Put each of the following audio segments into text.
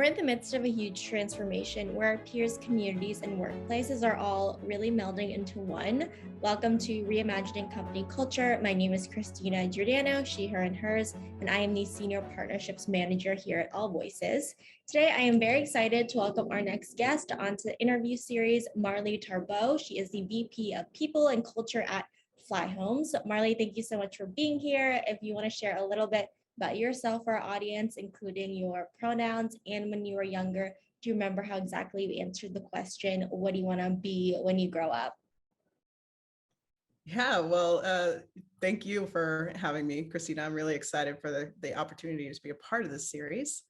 We're in the midst of a huge transformation where our peers, communities, and workplaces are all really melding into one. Welcome to Reimagining Company Culture. My name is Christina Giordano, she, her, and hers, and I am the Senior Partnerships Manager here at AllVoices. Today, I am very excited to welcome our next guest onto the interview series, Marli Tarbaux. She is the VP of People and Culture at Flyhomes. Marli, thank you so much for being here. If you want to share a little bit about yourself for our audience, including your pronouns and when you were younger. Do you remember how exactly you answered the question, what do you want to be when you grow up? Yeah, well, thank you for having me, Christina. I'm really excited for the opportunity to be a part of this series.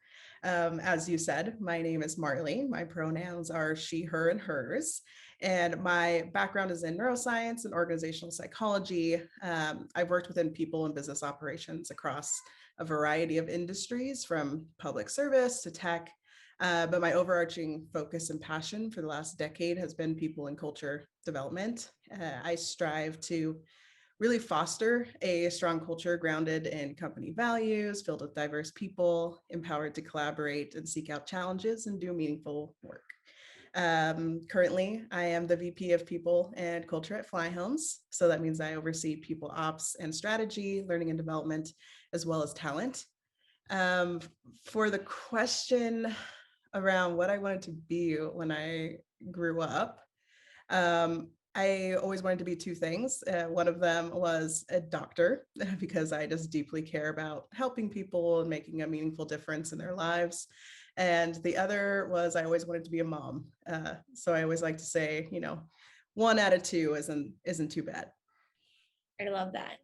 As you said, my name is Marli. My pronouns are she, her, and hers. And my background is in neuroscience and organizational psychology. I've worked within people and business operations across a variety of industries, from public service to tech. But my overarching focus and passion for the last decade has been people and culture development. I strive to really foster a strong culture grounded in company values, filled with diverse people, empowered to collaborate and seek out challenges and do meaningful work. Currently, I am the VP of People and Culture at Flyhomes. So that means I oversee people ops and strategy, learning and development, as well as talent. For the question around what I wanted to be when I grew up, I always wanted to be two things. One of them was a doctor because I just deeply care about helping people and making a meaningful difference in their lives. And the other was I always wanted to be a mom. So I always like to say, one out of two isn't too bad. I love that.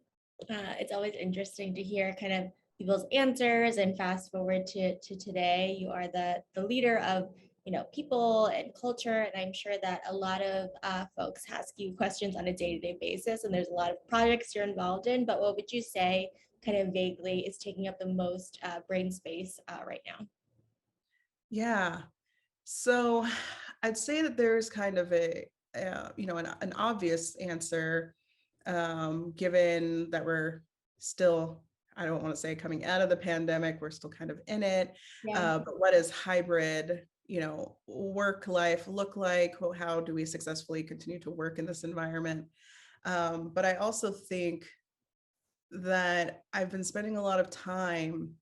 It's always interesting to hear kind of people's answers, and fast forward to today, you are the leader of people and culture, and I'm sure that a lot of folks ask you questions on a day-to-day basis, and there's a lot of projects you're involved in. But what would you say, kind of vaguely, is taking up the most brain space right now? Yeah. So I'd say that there's kind of an obvious answer, given that we're still, I don't want to say coming out of the pandemic, we're still kind of in it. Yeah. But what does hybrid, work life look like? How do we successfully continue to work in this environment? But I also think that I've been spending a lot of time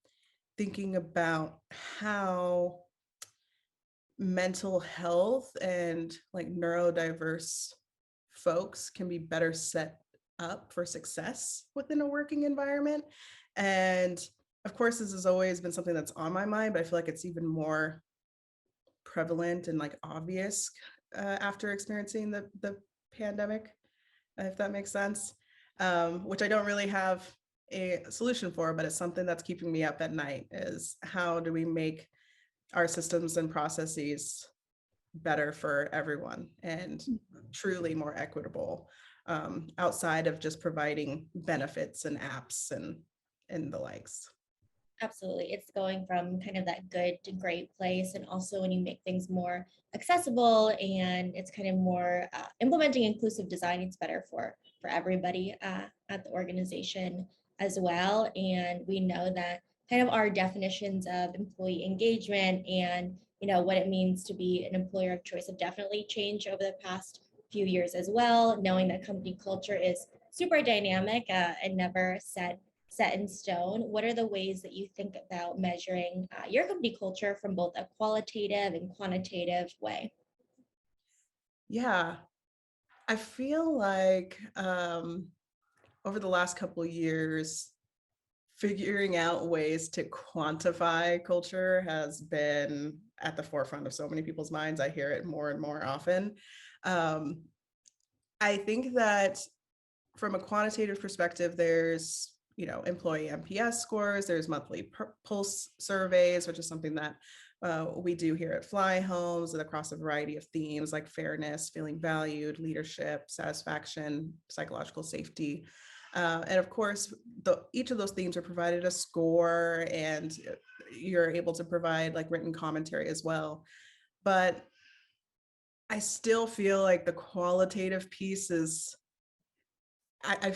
thinking about how mental health and like neurodiverse folks can be better set up for success within a working environment. And of course, this has always been something that's on my mind, but I feel like it's even more prevalent and like obvious after experiencing the pandemic, if that makes sense, which I don't really have a solution for, but it's something that's keeping me up at night, is how do we make our systems and processes better for everyone and truly more equitable, outside of just providing benefits and apps and the likes. Absolutely. It's going from kind of that good to great place. And also when you make things more accessible and it's kind of more implementing inclusive design, it's better for everybody at the organization as well. And we know that kind of our definitions of employee engagement and what it means to be an employer of choice have definitely changed over the past few years as well, knowing that company culture is super dynamic and never set in stone. What are the ways that you think about measuring your company culture from both a qualitative and quantitative way? Yeah, I feel like over the last couple of years, figuring out ways to quantify culture has been at the forefront of so many people's minds. I hear it more and more often. Um, I think that from a quantitative perspective, there's employee NPS scores, there's monthly pulse surveys, which is something that we do here at Flyhomes, and across a variety of themes like fairness, feeling valued, leadership, satisfaction, psychological safety. And of course, each of those themes are provided a score, and you're able to provide like written commentary as well. But I still feel like the qualitative piece is, I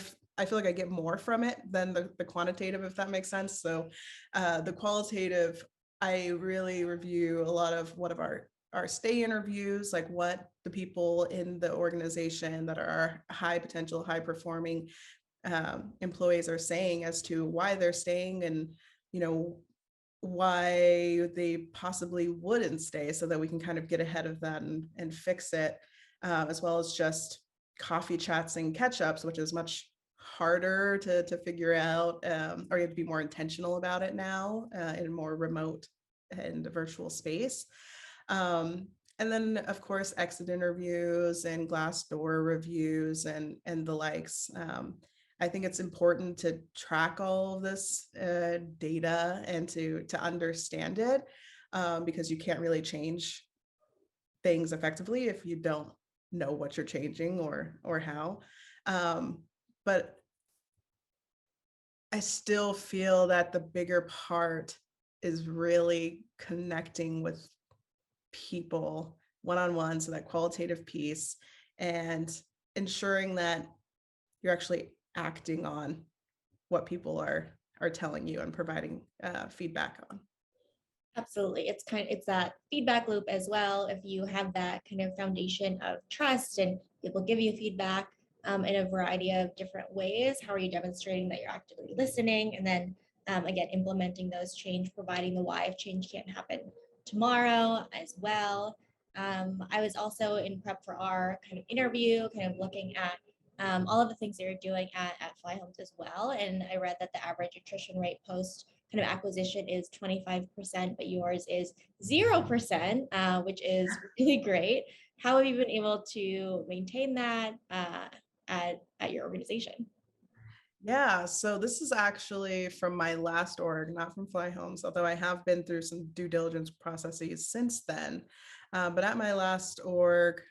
feel like I get more from it than the quantitative, if that makes sense. So the qualitative, I really review a lot of our stay interviews, like what the people in the organization that are high potential, high performing employees are saying as to why they're staying, and you know why they possibly wouldn't stay, so that we can kind of get ahead of that and fix it, as well as just coffee chats and catch-ups, which is much harder to figure out, or you have to be more intentional about it now, in a more remote and virtual space. Um, and then of course exit interviews and Glassdoor reviews and the likes. I think it's important to track all of this data and to understand it, because you can't really change things effectively if you don't know what you're changing or how. Um, but I still feel that the bigger part is really connecting with people one-on-one, so that qualitative piece, and ensuring that you're actually acting on what people are telling you and providing feedback on. Absolutely. It's that feedback loop as well. If you have that kind of foundation of trust and people give you feedback in a variety of different ways, how are you demonstrating that you're actively listening? And then again, implementing those change, providing the why if change can't happen tomorrow as well. I was also in prep for our kind of interview, kind of looking at all of the things that you're doing at Flyhomes as well. And I read that the average attrition rate post kind of acquisition is 25%, but yours is 0%, which is really great. How have you been able to maintain that at your organization? Yeah, so this is actually from my last org, not from Flyhomes, although I have been through some due diligence processes since then. But at my last org,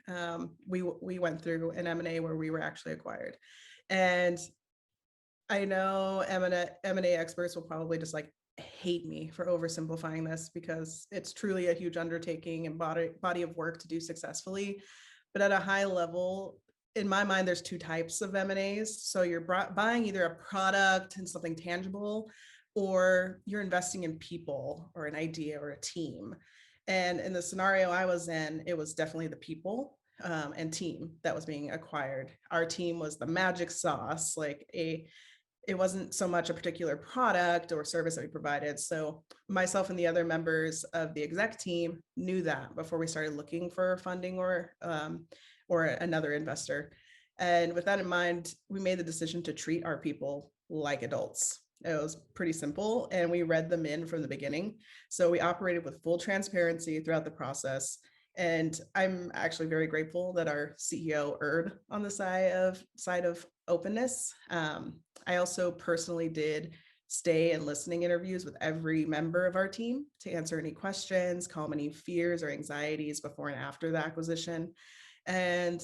we went through an M&A where we were actually acquired. And I know M&A experts will probably just like hate me for oversimplifying this, because it's truly a huge undertaking and body of work to do successfully. But at a high level, in my mind, there's two types of M&As. So you're buying either a product and something tangible, or you're investing in people or an idea or a team. And in the scenario I was in, it was definitely the people and team that was being acquired. Our team was the magic sauce, like it wasn't so much a particular product or service that we provided. So myself and the other members of the exec team knew that before we started looking for funding or another investor. And with that in mind, we made the decision to treat our people like adults. It was pretty simple, and we read them in from the beginning. So we operated with full transparency throughout the process. And I'm actually very grateful that our CEO erred on the side of openness. I also personally did stay and listening interviews with every member of our team to answer any questions, calm any fears or anxieties before and after the acquisition. And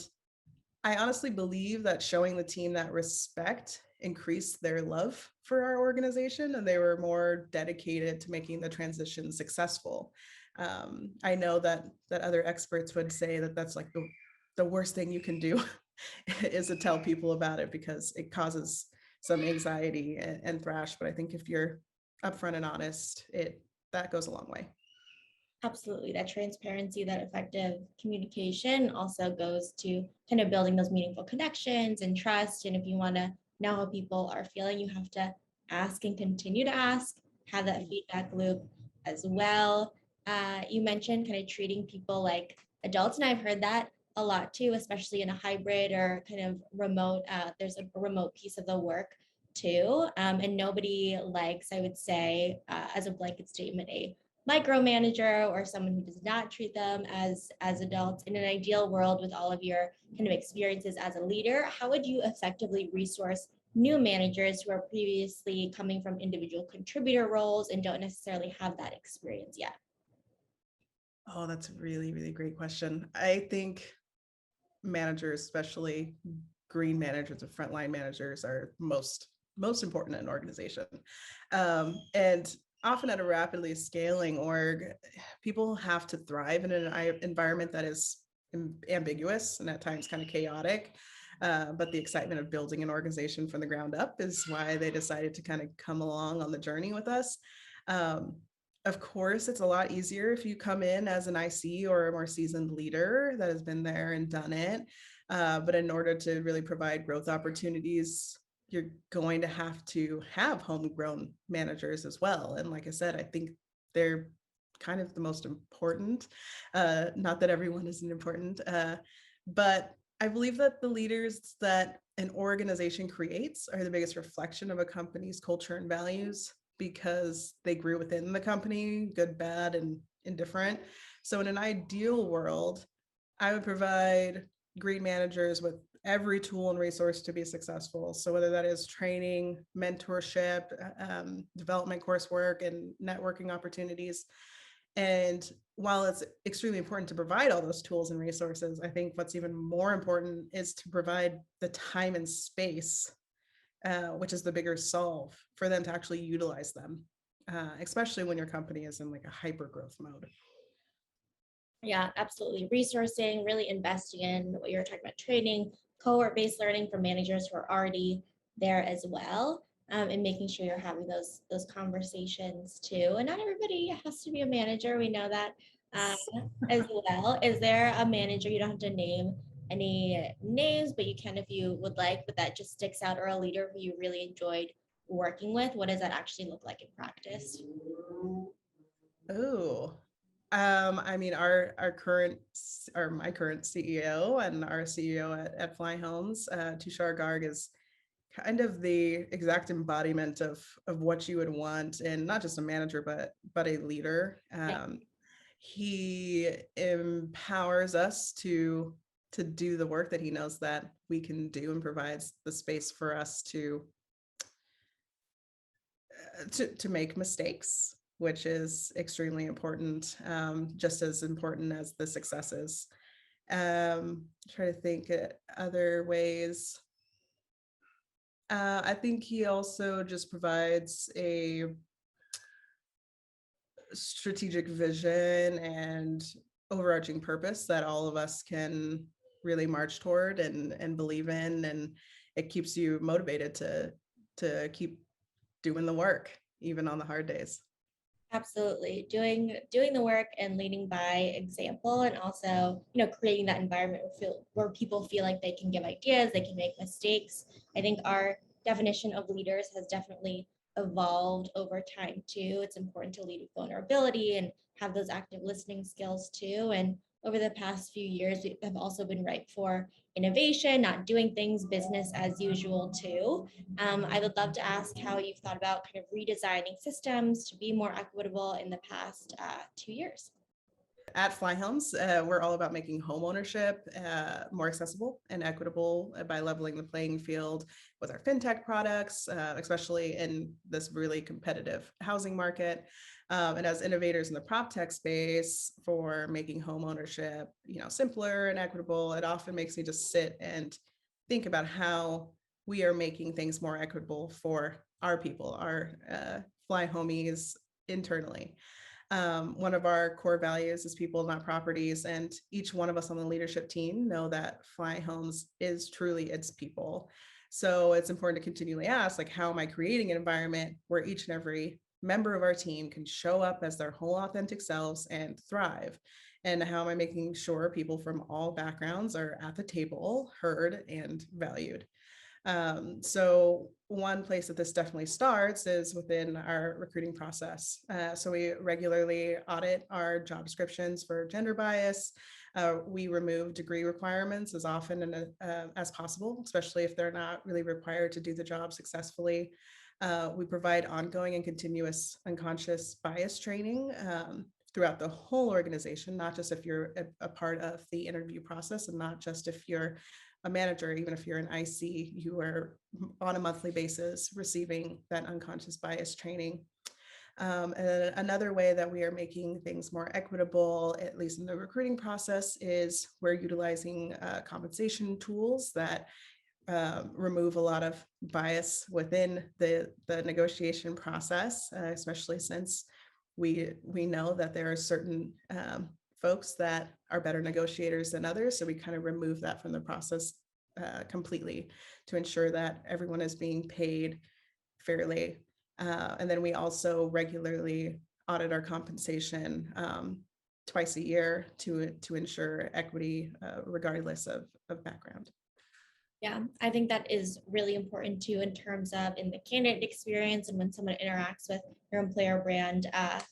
I honestly believe that showing the team that respect increased their love for our organization, and they were more dedicated to making the transition successful. I know that other experts would say that that's like the worst thing you can do is to tell people about it, because it causes some anxiety and thrash. But I think if you're upfront and honest, that goes a long way. Absolutely. That transparency, that effective communication also goes to kind of building those meaningful connections and trust. And if you want to know how people are feeling, you have to ask and continue to ask, have that feedback loop as well. You mentioned kind of treating people like adults, and I've heard that a lot too, especially in a hybrid or kind of remote. There's a remote piece of the work too. And nobody likes, I would say, as a blanket statement, a micromanager or someone who does not treat them as adults. In an ideal world, with all of your kind of experiences as a leader, how would you effectively resource new managers who are previously coming from individual contributor roles and don't necessarily have that experience yet? Oh, that's a really, really great question. I think managers, especially green managers or frontline managers, are most important in an organization. And often at a rapidly scaling org, people have to thrive in an environment that is ambiguous and at times kind of chaotic. But the excitement of building an organization from the ground up is why they decided to kind of come along on the journey with us. Um, Of course, it's a lot easier if you come in as an IC or a more seasoned leader that has been there and done it. But in order to really provide growth opportunities, you're going to have homegrown managers as well. And like I said, I think they're kind of the most important. Not that everyone isn't important, but I believe that the leaders that an organization creates are the biggest reflection of a company's culture and values because they grew within the company, good, bad, and indifferent. So in an ideal world, I would provide green managers with every tool and resource to be successful. So whether that is training, mentorship, development coursework, and networking opportunities. And while it's extremely important to provide all those tools and resources, I think what's even more important is to provide the time and space, which is the bigger solve for them to actually utilize them, especially when your company is in like a hyper growth mode. Yeah, absolutely. Resourcing, really investing in what you're talking about, training, cohort-based learning for managers who are already there as well, and making sure you're having those conversations too. And not everybody has to be a manager. We know that as well. Is there a manager, you don't have to name any names, but you can if you would like, but that just sticks out, or a leader who you really enjoyed working with? What does that actually look like in practice? Oh, I mean, my current CEO and our CEO at Flyhomes, Tushar Garg, is kind of the exact embodiment of what you would want in not just a manager, but a leader. Yeah, He empowers us to do the work that he knows that we can do and provides the space for us to make mistakes, which is extremely important, just as important as the successes. Try to think other ways. I think he also just provides a strategic vision and overarching purpose that all of us can really march toward and believe in, and it keeps you motivated to keep doing the work even on the hard days. absolutely. Doing the work and leading by example, and also, creating that environment where people feel like they can give ideas, they can make mistakes. I think our definition of leaders has definitely evolved over time too. It's important to lead with vulnerability and have those active listening skills too. And over the past few years, we have also been ripe for innovation, not doing things business as usual too. I would love to ask how you've thought about kind of redesigning systems to be more equitable in the past 2 years. At Flyhomes, we're all about making home ownership more accessible and equitable by leveling the playing field with our fintech products, especially in this really competitive housing market. And as innovators in the prop tech space for making home ownership, simpler and equitable, it often makes me just sit and think about how we are making things more equitable for our people, our Fly Homies internally. One of our core values is people, not properties. And each one of us on the leadership team know that Flyhomes is truly its people. So it's important to continually ask, like, how am I creating an environment where each and every member of our team can show up as their whole authentic selves and thrive? And how am I making sure people from all backgrounds are at the table, heard, and valued? So one place that this definitely starts is within our recruiting process. So we regularly audit our job descriptions for gender bias. We remove degree requirements as often and as possible, especially if they're not really required to do the job successfully. We provide ongoing and continuous unconscious bias training throughout the whole organization, not just if you're a part of the interview process, and not just if you're a manager. Even if you're an IC, you are on a monthly basis receiving that unconscious bias training. And another way that we are making things more equitable, at least in the recruiting process, is we're utilizing compensation tools that remove a lot of bias within the negotiation process, especially since we know that there are certain folks that are better negotiators than others. So we kind of remove that from the process completely to ensure that everyone is being paid fairly. And then we also regularly audit our compensation twice a year to ensure equity regardless of background. Yeah, I think that is really important too in terms of in the candidate experience and when someone interacts with your employer brand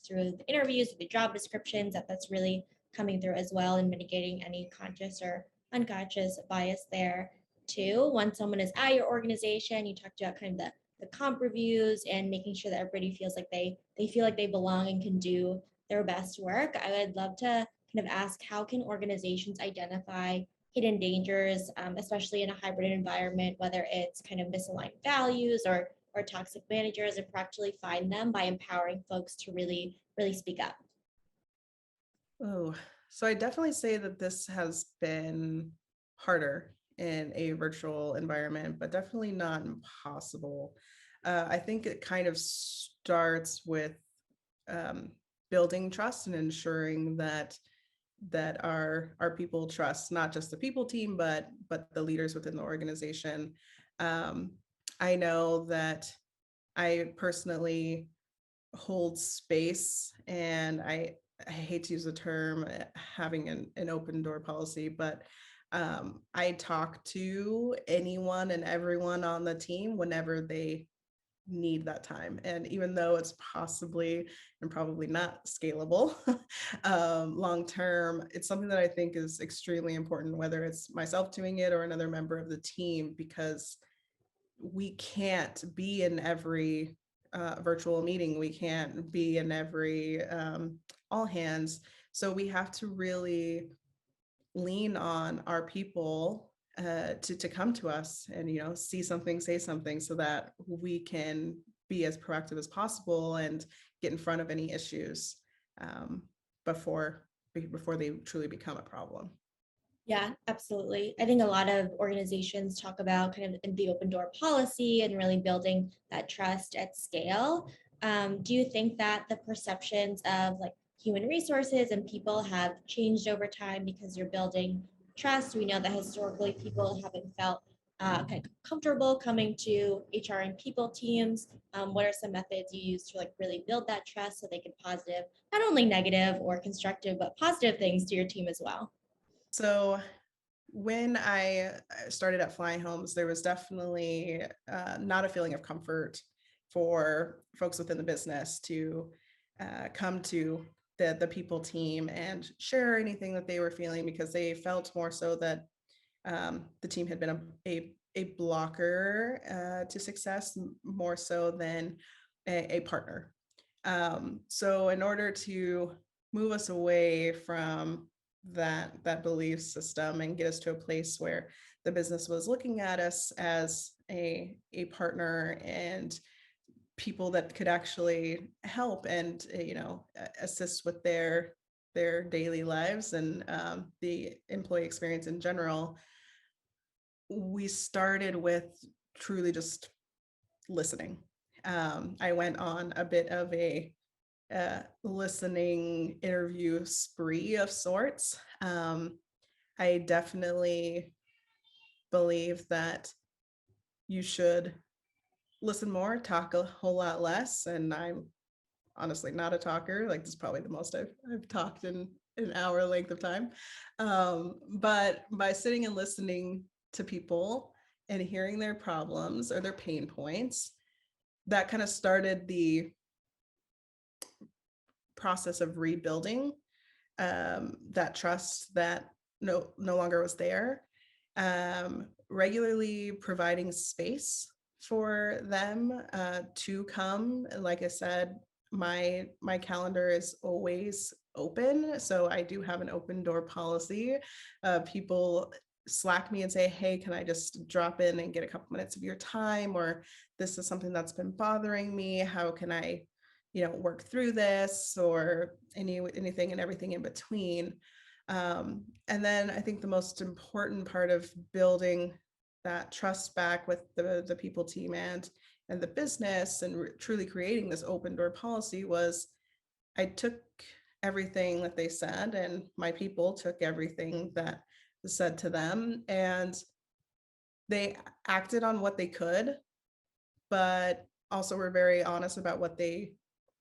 through the interviews, the job descriptions, that's really coming through as well and mitigating any conscious or unconscious bias there too. Once someone is at your organization, you talked about kind of the comp reviews and making sure that everybody feels like they feel like they belong and can do their best work. I would love to kind of ask, how can organizations identify hidden dangers, especially in a hybrid environment, whether it's kind of misaligned values or toxic managers, and practically find them by empowering folks to really speak up? Oh, so I definitely say that this has been harder in a virtual environment, but definitely not impossible. I think it kind of starts with um, building trust and ensuring that our people trust not just the people team, but the leaders within the organization. Um, I know that I personally hold space, and I hate to use the term having an open door policy, but I talk to anyone and everyone on the team whenever they need that time. And even though it's possibly and probably not scalable long term, it's something that I think is extremely important, whether it's myself doing it or another member of the team, because we can't be in every virtual meeting. We can't be in every all hands. So we have to really lean on our people to come to us and see something, say something, so that we can be as proactive as possible and get in front of any issues um, before before they truly become a problem. Yeah, absolutely. I think a lot of organizations talk about kind of the open door policy and really building that trust at scale. Do you think that the perceptions of like human resources and people have changed over time because you're building trust? We know that historically people haven't felt kind of comfortable coming to HR and people teams. What are some methods you use to like really build that trust so they can positive, not only negative or constructive, but positive things to your team as well? So when I started at Flyhomes, there was definitely not a feeling of comfort for folks within the business to come to the people team and share anything that they were feeling, because they felt more so that the team had been a blocker to success more so than a partner. So in order to move us away from that belief system and get us to a place where the business was looking at us as a partner and people that could actually help and assist with their daily lives and the employee experience in general, we started with truly just listening. I went on a bit of a listening interview spree of sorts. I definitely believe that you should listen more, talk a whole lot less. And I'm honestly not a talker. Like, this is probably the most I've talked in an hour length of time. But by sitting and listening to people and hearing their problems or their pain points, that kind of started the process of rebuilding that trust that no longer was there. Regularly providing space for them to come. Like I said, my calendar is always open, so I do have an open door policy. People Slack me and say, hey, can I just drop in and get a couple minutes of your time, or this is something that's been bothering me, how can I work through this, or anything and everything in between. And then I think the most important part of building that trust back with the people team and the business and truly creating this open door policy was, I took everything that they said, and my people took everything that was said to them, and they acted on what they could, but also were very honest about what they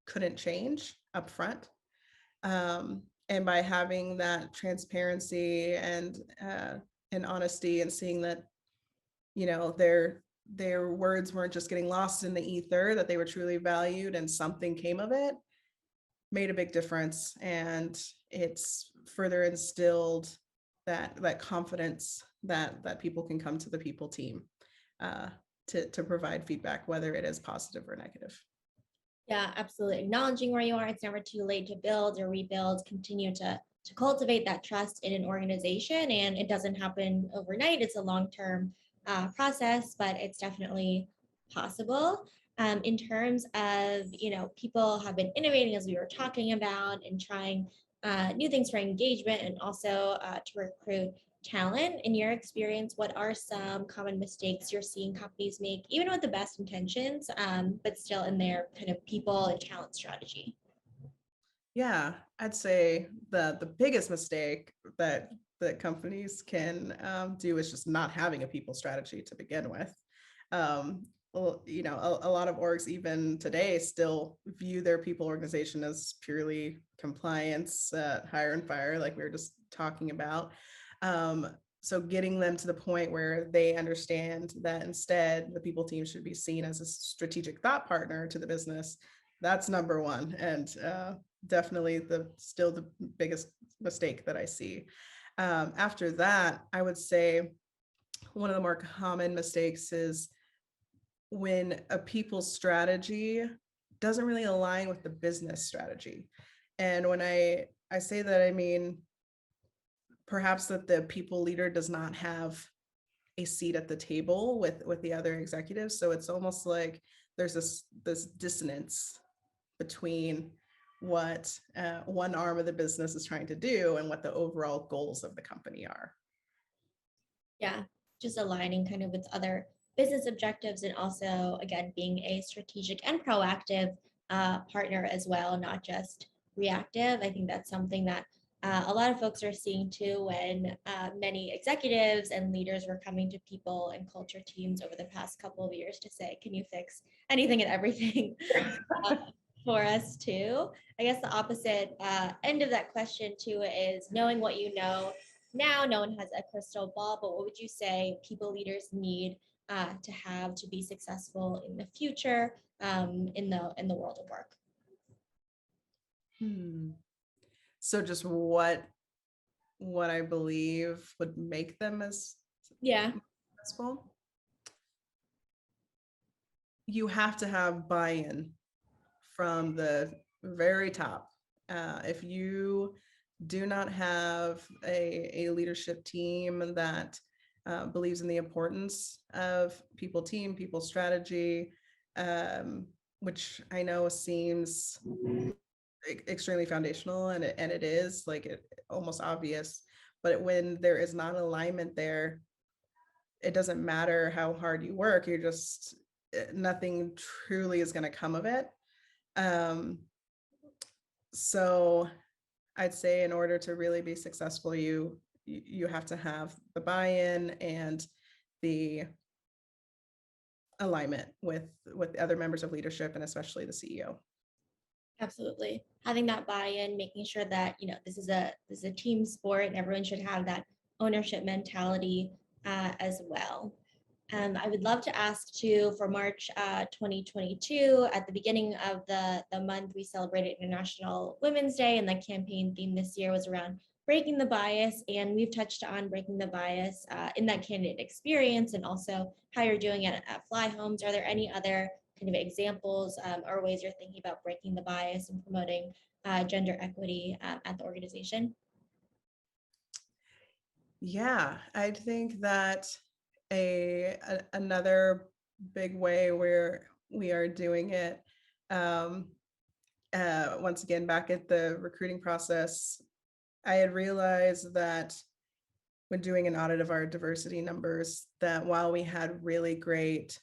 couldn't change. upfront. And by having that transparency and honesty, and seeing that, you know, their words weren't just getting lost in the ether, that they were truly valued and something came of it, made a big difference. And it's further instilled that confidence that people can come to the people team uh, to provide feedback, whether it is positive or negative. Yeah, absolutely. Acknowledging where you are. It's never too late to build or rebuild, continue to cultivate that trust in an organization. And it doesn't happen overnight. It's a long-term process, but it's definitely possible. In terms of, you know, people have been innovating as we were talking about and trying new things for engagement and also to recruit talent. In your experience, what are some common mistakes you're seeing companies make, even with the best intentions, but still in their kind of people and talent strategy? Yeah, I'd say the biggest mistake that companies can do is just not having a people strategy to begin with. Well, you know, a lot of orgs even today still view their people organization as purely compliance, hire and fire, like we were just talking about. Um, so getting them to the point where they understand that instead the people team should be seen as a strategic thought partner to the business. That's number one, and definitely still the biggest mistake that I see. After that, I would say one of the more common mistakes is when a people strategy doesn't really align with the business strategy. And when I say that, I mean perhaps that the people leader does not have a seat at the table with the other executives. So it's almost like there's this dissonance between what one arm of the business is trying to do and what the overall goals of the company are. Yeah, just aligning kind of with other business objectives and also, again, being a strategic and proactive partner as well, not just reactive. I think that's something that a lot of folks are seeing too when many executives and leaders were coming to people and culture teams over the past couple of years to say, can you fix anything and everything uh, for us too? I guess the opposite end of that question too is knowing what you know now. No one has a crystal ball, but what would you say people leaders need to have to be successful in the future in the world of work? So just what I believe would make them as Yeah, successful. You have to have buy-in from the very top. If you do not have a leadership team that believes in the importance of people team, people strategy, which I know seems extremely foundational, and it is like it almost obvious, but when there is not alignment there, it doesn't matter how hard you work, you're just nothing truly is going to come of it. So I'd say in order to really be successful, you have to have the buy-in and the alignment with other members of leadership and especially the CEO. absolutely. Having that buy-in, making sure that, you know, this is a team sport and everyone should have that ownership mentality as well. I would love to ask too, for March 2022, at the beginning of the month, we celebrated International Women's Day, and the campaign theme this year was around breaking the bias. And we've touched on breaking the bias in that candidate experience and also how you're doing it at Flyhomes. Are there any other kind of examples or ways you're thinking about breaking the bias and promoting gender equity at the organization? Yeah, I think that another big way where we are doing it, um, once again, back at the recruiting process, I had realized that when doing an audit of our diversity numbers, that while we had really great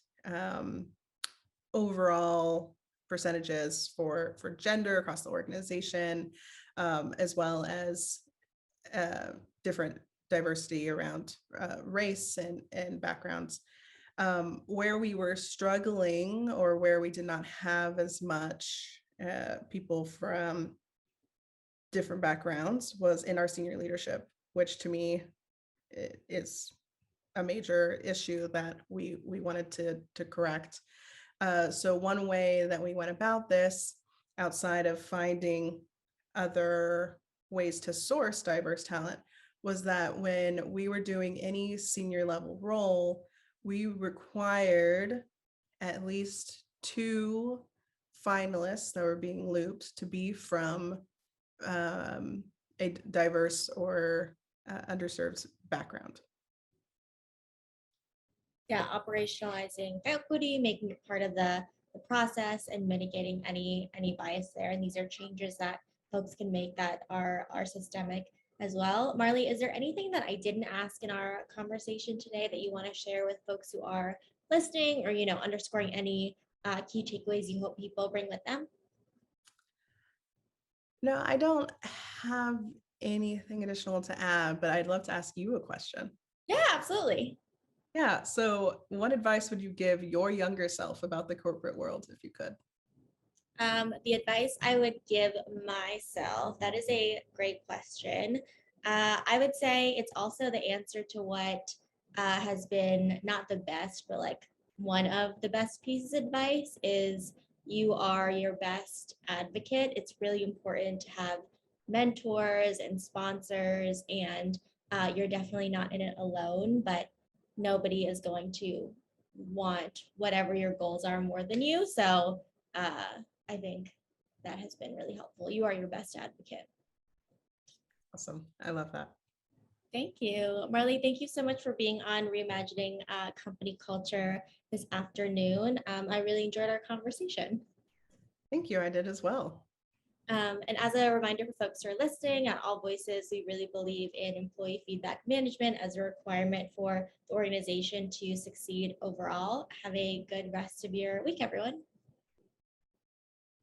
overall percentages for gender across the organization, as well as different diversity around race and backgrounds, where we were struggling or where we did not have as much people from different backgrounds was in our senior leadership, which to me is a major issue that we wanted to correct. So one way that we went about this, outside of finding other ways to source diverse talent, was that when we were doing any senior level role, we required at least two finalists that were being looped to be from a diverse or underserved background. Yeah, operationalizing equity, making it part of the process and mitigating any bias there. And these are changes that folks can make that are systemic as well. Marli, is there anything that I didn't ask in our conversation today that you want to share with folks who are listening, or underscoring any key takeaways you hope people bring with them? No, I don't have anything additional to add, but I'd love to ask you a question. Yeah, absolutely. Yeah. So, what advice would you give your younger self about the corporate world if you could? The advice I would give myself, that is a great question. I would say it's also the answer to what has been not the best, but like one of the best pieces of advice is you are your best advocate. It's really important to have mentors and sponsors, and you're definitely not in it alone, but nobody is going to want whatever your goals are more than you. So, I think that has been really helpful. You are your best advocate. Awesome. I love that. Thank you. Marli, thank you so much for being on Reimagining Company Culture this afternoon. I really enjoyed our conversation. Thank you. I did as well. And as a reminder for folks who are listening, at AllVoices, we really believe in employee feedback management as a requirement for the organization to succeed overall. Have a good rest of your week, everyone.